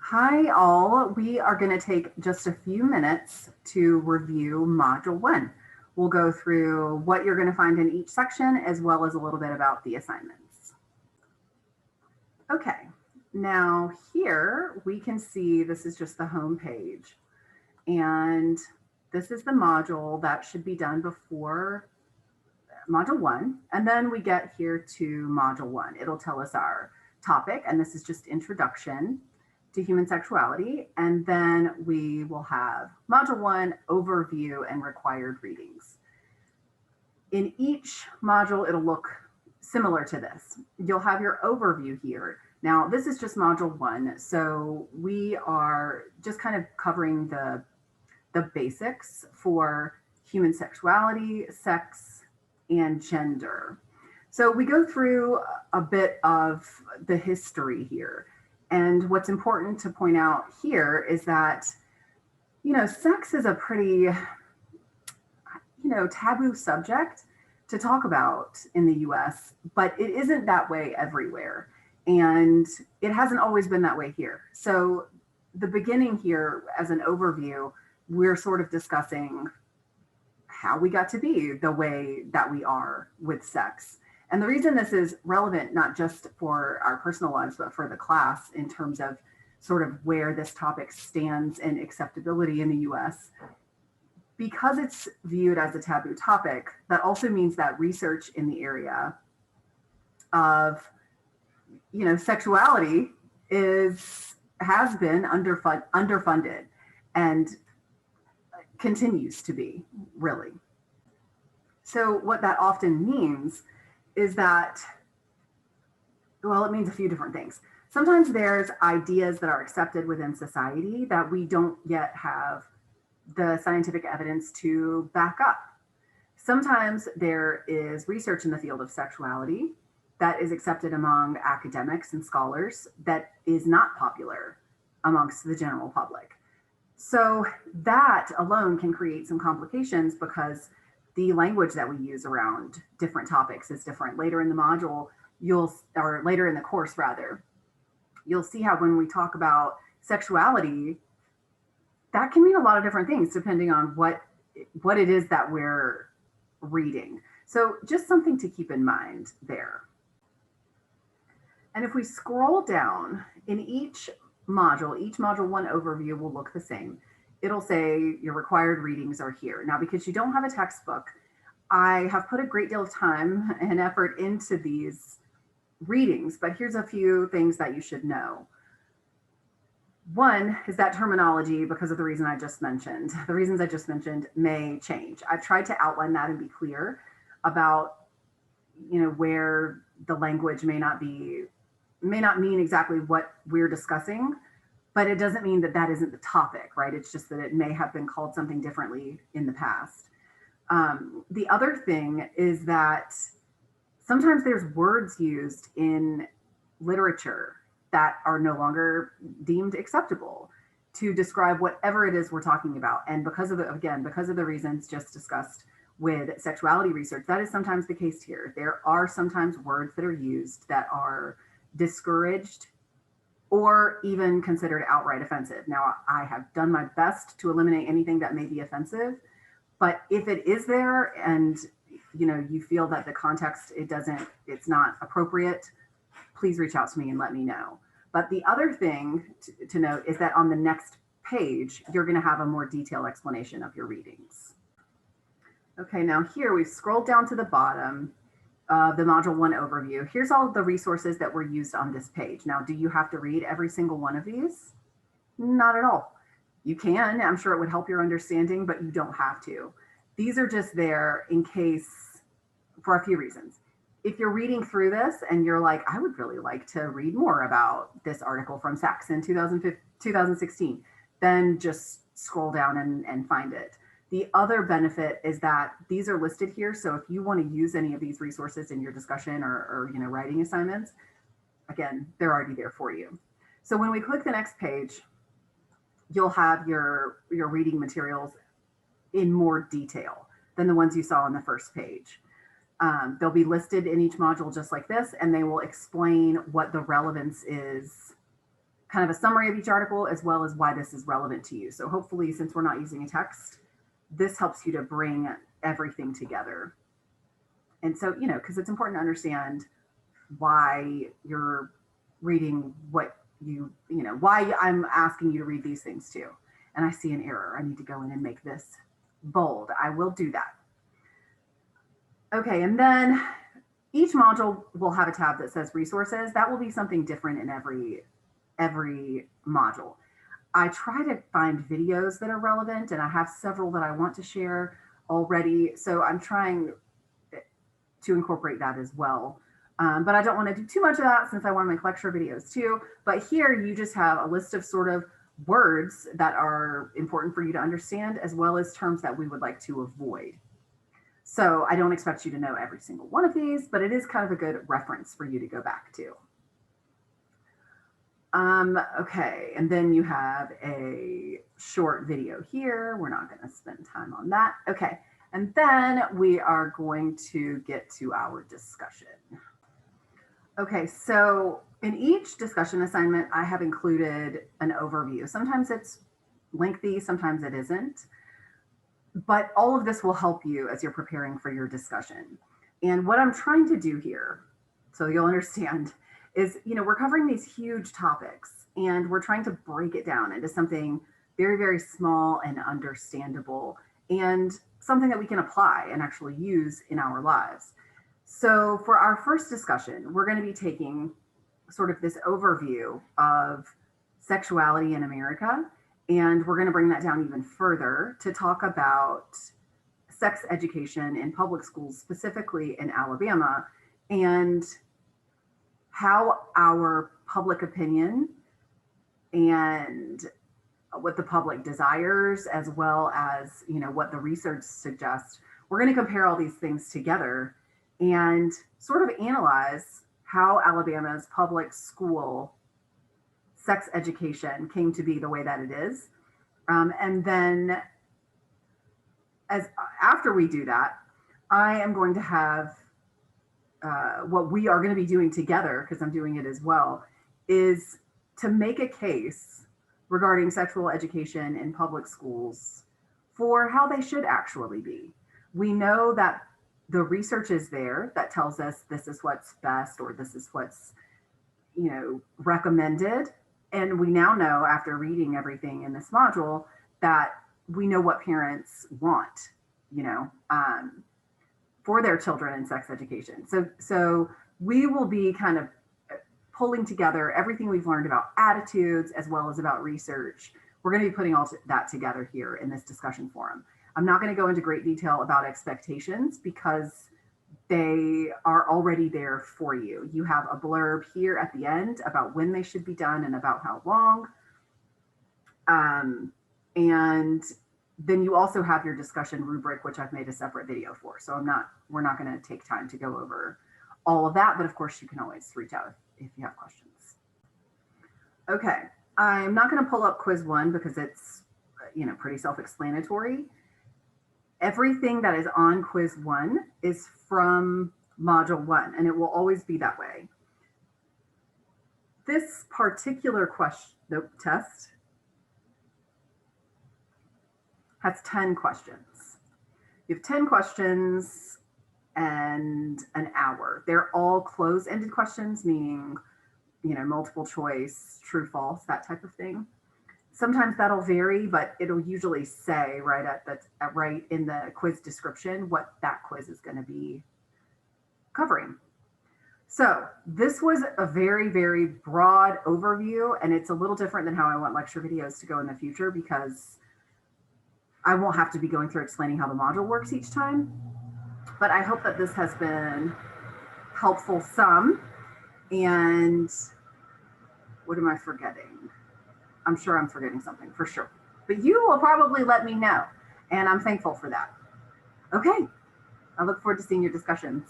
Hi all, we are going to take just a few minutes to review Module 1. We'll go through what you're going to find in each section as well as a little bit about the assignments. Okay, now here we can see this is just the home page, and this is the module that should be done before Module 1, and then we get here to Module 1. It'll tell us our topic, and this is just introduction to human sexuality, and then we will have Module 1 overview and required readings. In each module, it'll look similar to this. You'll have your overview here. Now, this is just Module 1, so we are just kind of covering the basics for human sexuality, sex, and gender. So we go through a bit of the history here. And what's important to point out here is that, sex is a pretty, taboo subject to talk about in the US, but it isn't that way everywhere. And it hasn't always been that way here. So the beginning here, as an overview, we're sort of discussing how we got to be the way that we are with sex. And the reason this is relevant, not just for our personal lives, but for the class in terms of sort of where this topic stands in acceptability in the US, because it's viewed as a taboo topic, that also means that research in the area of, sexuality has been underfunded and continues to be, really. So what that often means is that, it means a few different things. Sometimes there's ideas that are accepted within society that we don't yet have the scientific evidence to back up. Sometimes there is research in the field of sexuality that is accepted among academics and scholars that is not popular amongst the general public. So that alone can create some complications because the language that we use around different topics is different. Later in the module, later in the course rather, you'll see how when we talk about sexuality, that can mean a lot of different things depending on what it is that we're reading. So just something to keep in mind there. And if we scroll down in each module 1 overview will look the same. It'll say your required readings are here. Now, because you don't have a textbook, I have put a great deal of time and effort into these readings, but here's a few things that you should know. One is that terminology, because of the reasons I just mentioned, may change. I've tried to outline that and be clear about, where the language may not mean exactly what we're discussing, but it doesn't mean that isn't the topic, right? It's just that it may have been called something differently in the past. The other thing is that sometimes there's words used in literature that are no longer deemed acceptable to describe whatever it is we're talking about. And because of the reasons just discussed with sexuality research, that is sometimes the case here. There are sometimes words that are used that are discouraged or even considered outright offensive. Now, I have done my best to eliminate anything that may be offensive, but if it is there and you feel that the context it's not appropriate, please reach out to me and let me know. But the other thing to note is that on the next page, you're going to have a more detailed explanation of your readings. Okay, now here we've scrolled down to the bottom of the Module 1 overview. Here's all of the resources that were used on this page. Now, do you have to read every single one of these? Not at all. You can, I'm sure it would help your understanding, but you don't have to. These are just there in case, for a few reasons. If you're reading through this and you're like, I would really like to read more about this article from Sex in 2016, then just scroll down and find it. The other benefit is that these are listed here. So if you want to use any of these resources in your discussion or writing assignments, again, they're already there for you. So when we click the next page, you'll have your reading materials in more detail than the ones you saw on the first page. They'll be listed in each module just like this, and they will explain what the relevance is kind of a summary of each article, as well as why this is relevant to you. So hopefully, since we're not using a text, this helps you to bring everything together. And so, because it's important to understand why you're reading what why I'm asking you to read these things too. And I see an error. I need to go in and make this bold. I will do that. Okay, and then each module will have a tab that says resources. That will be something different in every module. I try to find videos that are relevant, and I have several that I want to share already. So I'm trying to incorporate that as well. But I don't want to do too much of that since I want to make lecture videos too. But here you just have a list of sort of words that are important for you to understand, as well as terms that we would like to avoid. So I don't expect you to know every single one of these, but it is kind of a good reference for you to go back to. Okay, and then you have a short video here. We're not going to spend time on that. Okay, and then we are going to get to our discussion. Okay, so in each discussion assignment, I have included an overview. Sometimes it's lengthy, sometimes it isn't. But all of this will help you as you're preparing for your discussion. And what I'm trying to do here, so you'll understand, is, we're covering these huge topics and we're trying to break it down into something very, very small and understandable, and something that we can apply and actually use in our lives. So for our first discussion, we're going to be taking sort of this overview of sexuality in America, and we're going to bring that down even further to talk about sex education in public schools, specifically in Alabama, and how our public opinion and what the public desires, as well as, what the research suggests. We're going to compare all these things together and sort of analyze how Alabama's public school sex education came to be the way that it is. And then after we do that, I am going to have what we are going to be doing together, because I'm doing it as well, is to make a case regarding sexual education in public schools for how they should actually be. We know that the research is there that tells us this is what's best, or this is what's, recommended. And we now know, after reading everything in this module, that we know what parents want, for their children in sex education. So we will be kind of pulling together everything we've learned about attitudes as well as about research. We're going to be putting all that together here in this discussion forum. I'm not going to go into great detail about expectations because they are already there for you. You have a blurb here at the end about when they should be done and about how long. And then you also have your discussion rubric, which I've made a separate video for. So we're not going to take time to go over all of that, but of course you can always reach out if you have questions. Okay, I'm not going to pull up quiz 1 because it's, pretty self-explanatory. Everything that is on quiz 1 is from module 1, and it will always be that way. This particular test has 10 questions. You have 10 questions and an hour. They're all closed-ended questions, meaning, multiple choice, true, false, that type of thing. Sometimes that'll vary, but it'll usually say right in the quiz description what that quiz is going to be covering. So this was a very, very broad overview, and it's a little different than how I want lecture videos to go in the future, because I won't have to be going through explaining how the module works each time. But I hope that this has been helpful some. And what am I forgetting? I'm sure I'm forgetting something for sure. But you will probably let me know, and I'm thankful for that. Okay, I look forward to seeing your discussions.